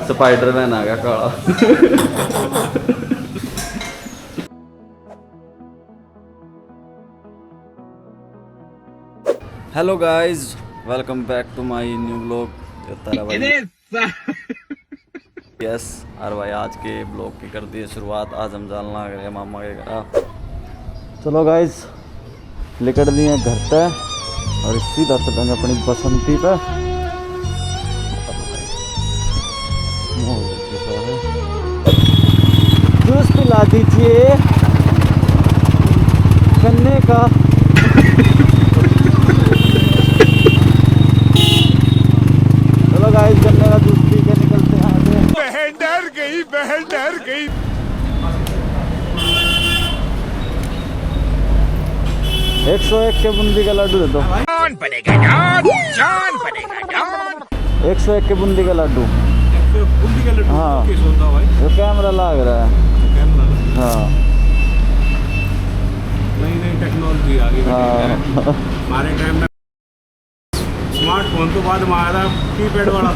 Spiderman आ गया काला। Hello guys, welcome back to my new blog. Yes और भाई आज के ब्लॉग की कर दी शुरुआत। आज हम जान लग रहे हैं मामा के घर। चलो गाइस निकल लिए हैं घर पे और सीधा चलेंगे अपनी बसंती पे। जूस पिला दीजिए गन्ने का। चलो गाइस गन्ने का जूस पी के निकलते हैं आगे। बहन डर गई, बहन डर गई। 101 के बूंदी का लड्डू दे दो। जान पड़ेगा, जान पड़ेगा, जान। 101 के बूंदी का लड्डू। हाँ जो कैमरा लग रहा है। हाँ नई नई टेक्नोलॉजी आ गई। हमारे टाइम में स्मार्टफोन तो बाद में आया था, कीपैड वाला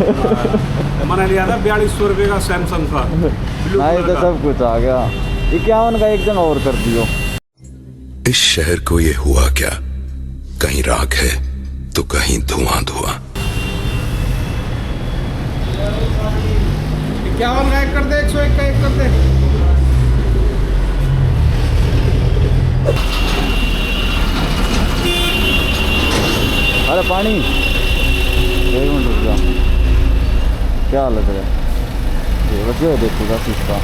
मैंने लिया था 4200 रुपये का सैमसंग का। नहीं तो सब कुछ आ गया। 51 का एक जन और कर दियो। इस शहर को ये हुआ क्या, कहीं राख है तो कहीं धुआं धुआं। 51 का एक कर दे, 101 का एक कर दे। अरे पानी 1 मिनट रुक जा। क्या हालत है ये बच्चे देखोगा सीखा।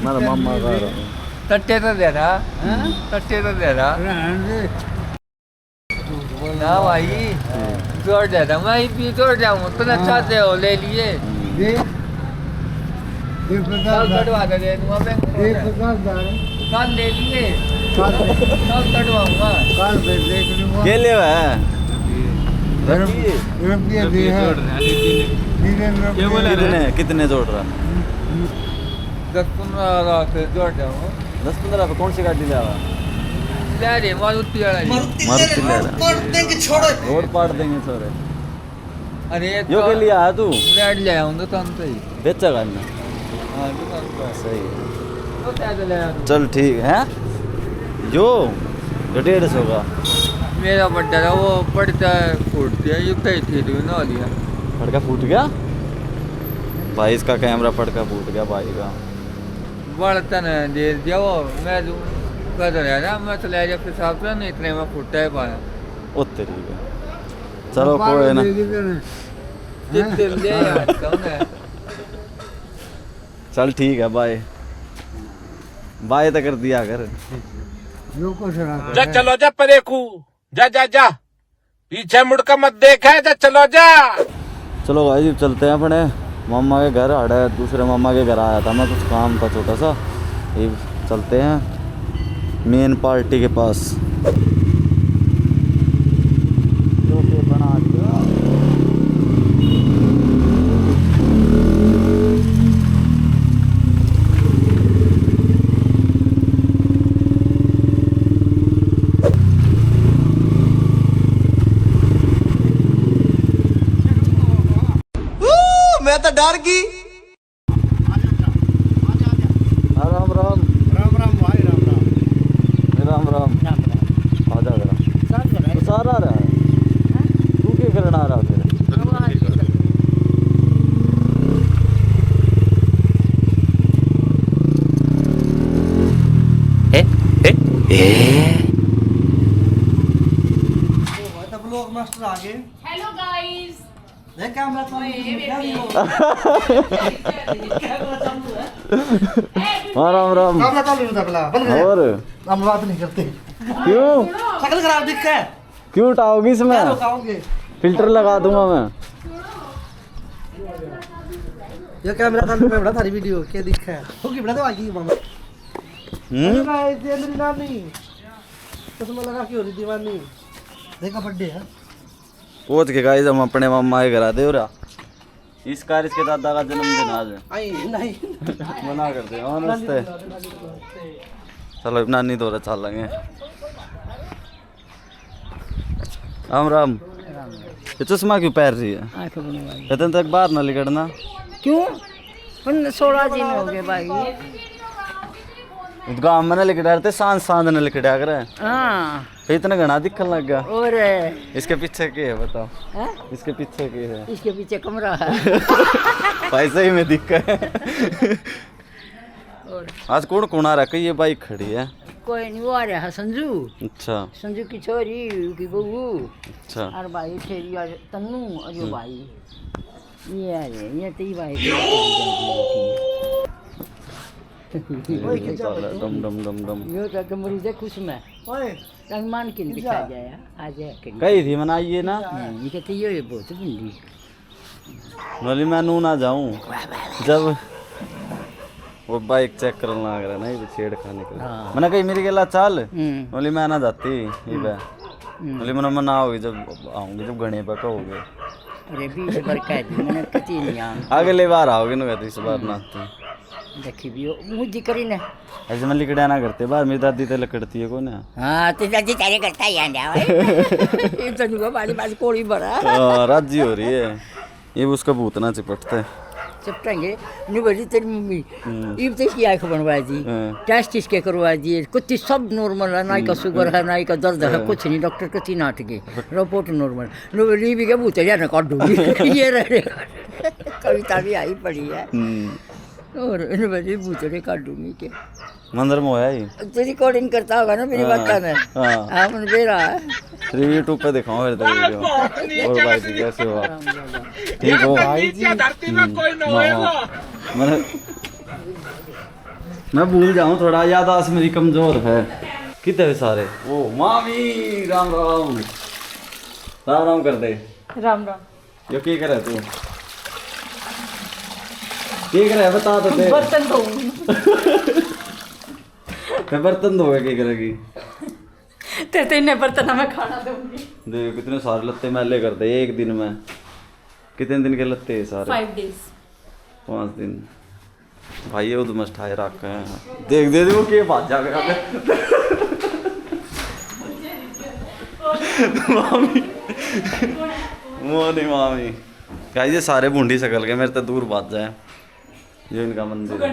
मेरा मामा का तट्टे तो दे रहा, तट्टे तो दे रहा ना भाई। जोड़ दे रहा मैं भी जोड़ जाऊँ तो चाहते हो ले लिए। कल कटवा दे दूँगा बैंक कल ले लिए, कल कटवाऊँगा। के लिए है कितने जोड़ रहा? 10-15 लाख जोड़ जाऊँ। 10-15 पे कौन सी गाड़ी ले रहा? मारुति वाला मारुति ले रहा। रोड पाड़ देंगे सारे। अरे यो के लिए आया तू? रेड ले आऊँ दुकान पे ही। बेचेगा ना? हाँ दुकान पे सही है। तो क्या ले आया? चल ठीक है। जो 150 का मेरा बड्डा था वो पड़ता है फूट दिया। ये कही थी ना लिया फटका फूट गया भाई। इसका कैमरा फटका फूट गया भाई का। बढ़ता न दे दिया वो। मैं कर रहा था मैं चला गया पेशाब से नहीं इतने में फुटा है पाया। ओ तेरी का। चलो कोई ना। चल ठीक है बाय बाय तो कर दिया कर। जा चलो जा परेकू, जा जा जा पीछे मुड़कर मत देखा। जा चलो जा। चलो भाई जी चलते हैं अपने मामा के घर। आड़ा दूसरे मामा के घर आया था मैं, कुछ काम था छोटा सा। ये चलते हैं मेन पार्टी के पास। जो कि बना दिया। मैं तो डर गई। राम राम राम राम भाई, राम राम। ब्लॉग मास्टर आ गए। Hello guys. देख कैमरा चालू है। हाँ राम राम। कैमरा चालू था पहला बन गया। और हम बात नहीं करते। क्यों शक्ल खराब दिखता है। क्यों उठाओगी इसमें? क्या रुकाओगे? फिल्टर लगा दूंगा मैं। ये कैमरा चालू पे बड़ा थारी वीडियो क्या दिखा है? होगी बड़ा तो आगी मामा। गाइस ये मेरी नानी। चश्मा लगा के हो रही दीवानी। देखा बर्थडे है। पहुंच के गाइस हम अपने मामा के घर आते हो रहा। इस कार इसके दादा का जन्मदिन आज है। आई नहीं मना करते हैं नमस्ते। चलो नानी दौरा चल लेंगे। राम राम। ये चश्मा क्यों पहन रही है? इतने तक बाहर ना निकलना। क्यों? 16 दिन हो गए भाई। गाँव में ना लिख रहे सांझ सांझ न लिख रहा करे। हाँ फिर इतना घना दिखने लग गया। और इसके पीछे क्या है बताओ? है? इसके पीछे क्या है? इसके पीछे कमरा है। पैसे ही में दिक्कत है। और आज कौन कौन आ रहा है? ये बाइक खड़ी है। कोई नहीं, वो आ रहा है संजू। अच्छा संजू की छोरी की बहू अच्छा। और भाई ठेरी और तन्नू और जो भाई ये आ रहे ये तो भाई डम डम डम डम। यो तो मरीज है खुश में ओए मान के दिखा जाए आज है कही थी मनाइए ना। ये कहते ये बहुत भिंडी नली मैं नू ना जाऊं जब वो बाइक चेक करने लग रहा नहीं तो छेड़ खाने के लिए। हाँ। मैंने कही मेरी गेला चाल बोली मैं ना जाती ये बोली मैंने मना होगी जब आऊंगी जब घने पर कहोगे। अरे 20 बार कह दी मैंने कती नहीं आ अगले बार आओगे ना कहते इस बार ना आती। देखी भी मुझे करी ना ऐसे मैं लिकड़ा ना करते बाहर मेरी दादी तो लकड़ती है कौन है। हाँ तो दादी तारे करता है यार ये तो नहीं बाजी बाजी कोड़ी बड़ा राजी हो रही है ये उसका भूत ना चिपटता है। चिपटेंगे नहीं बड़ी तेरी मम्मी ये तो इसकी आँख बनवा दी टेस्ट इसके करवा दिए कुछ सब नॉर्मल है ना का शुगर है ना का दर्द है कुछ नहीं डॉक्टर कति नाट के रिपोर्ट नॉर्मल नो भी क्या भूत है ना काट दूंगी ये रहे कविता भी आई पड़ी है और इन बड़ी भूतड़े काट दूंगी के मंदिर में होया ही तो रिकॉर्डिंग करता होगा ना मेरी बात में हाँ मन बेरा है यूट्यूब पे दिखाऊं फिर तक वीडियो। और भाई जी कैसे हो आप? ठीक हो भाई जी? मैं भूल जाऊं थोड़ा याददाश्त मेरी कमजोर है। कितने हैं सारे? ओ मामी राम राम राम राम कर दे। राम राम। यो क्या करे तू? क्या करे बता तो दे। बर्तन धोऊंगी। मैं बर्तन धोए क्या करेगी? तेरे तो इन्हें बर्तन मैं खाना दूंगी। देख कितने सारे लत्ते मैले कर दे एक दिन में। कितने दिन के लत्ते हैं सारे? 5 days। 5 दिन भाई ये उधर मस्ठाए रखे हैं। देख दे वो के बात जा गया मामी मोनी मामी क्या ये सारे बूंदी शक्ल के मेरे तो दूर बात जाए। ये इनका मंदिर है।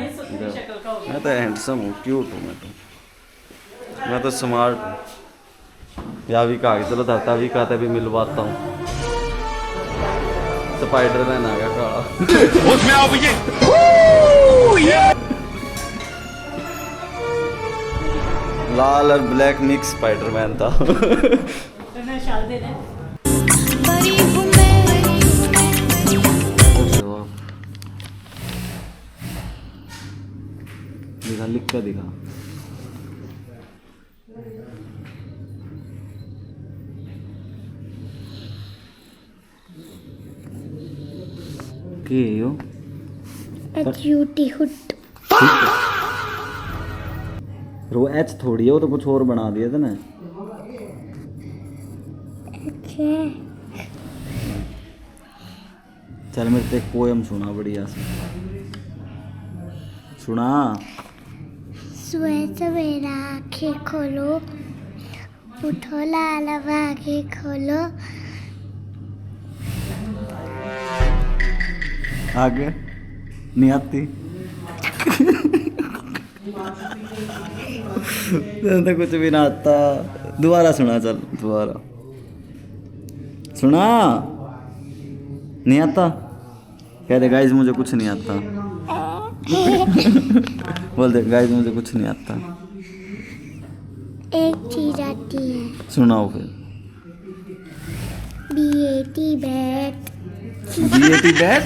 मैं तो हैंडसम हूँ क्यूट हूँ मैं तो स्मार्ट हूँ। या भी कहा चलो धरता भी कहते भी मिलवाता हूँ। स्पाइडर मैन आ गया काला उसमें आओ भैया। लाल और ब्लैक मिक्स स्पाइडरमैन था। दिखा लिख के दिखा। के यो रो एच थोड़ी है वो तो कुछ और बना दिया था ना। चल मेरे से एक पोयम सुना बढ़िया से सुना। सुबह सवेरा आँखें खोलो उठो लाल आँखें खोलो आगे नहीं आती तो कुछ भी ना आता। दोबारा सुना चल दोबारा सुना। नहीं आता कह दे गाइस मुझे कुछ नहीं आता। बोल दे गाइस मुझे कुछ नहीं आता। एक चीज आती है, सुनाओ फिर। BAT bat. BAT bat.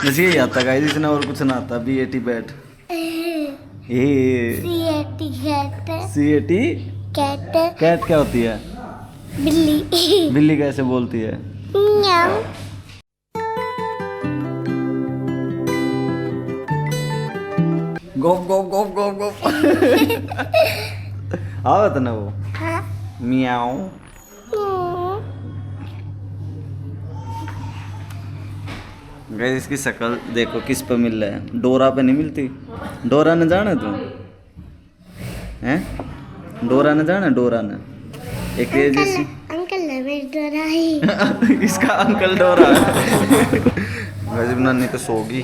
मुझे यही आता गाइस, इसने और कुछ ना आता। BAT bat. A CAT cat. CAT cat cat क्या होती है? बिल्ली। बिल्ली कैसे बोलती है? म्याऊ। गोप गोप गोप गोप गोप। आवत ना वो हाँ। मियाओ। गाइस इसकी शक्ल देखो किस पे मिल रहा है, डोरा पे नहीं मिलती। डोरा ने जाना तू हैं? डोरा ने जाना, डोरा ने एक ये जैसी। अंकल ने मेरी डोराई। इसका अंकल डोरा है। वैसे भी नानी तो सोगी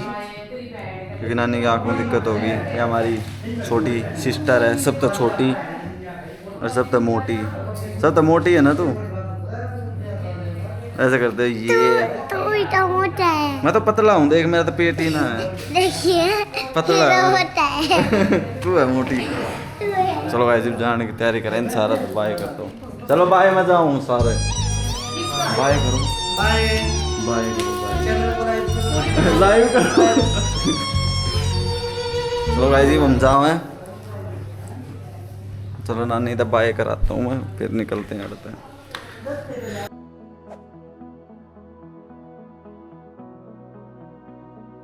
क्योंकि नानी की आँख में दिक्कत होगी। ये हमारी छोटी सिस्टर है, सब तो छोटी और सब तो मोटी। सब तो मोटी है ना तू, ऐसे करते ये। तो इतना मोटा है। मैं तो पतला हूँ, देख मेरा तो पेट ही ना है। देखिए पतला ये तो है। मोटा है। तू है मोटी। चलो भाई जब जाने की तैयारी करें सारा, तो बाय करता हूँ। चलो बाय, मैं जाऊँ सारे। बाय करो, बाय। बाय करो, चैनल को लाइव करो। चलो भाई जी हम जाओ हैं। चलो नानी तो बाय कराता हूँ मैं, फिर निकलते हैं, अड़ते हैं।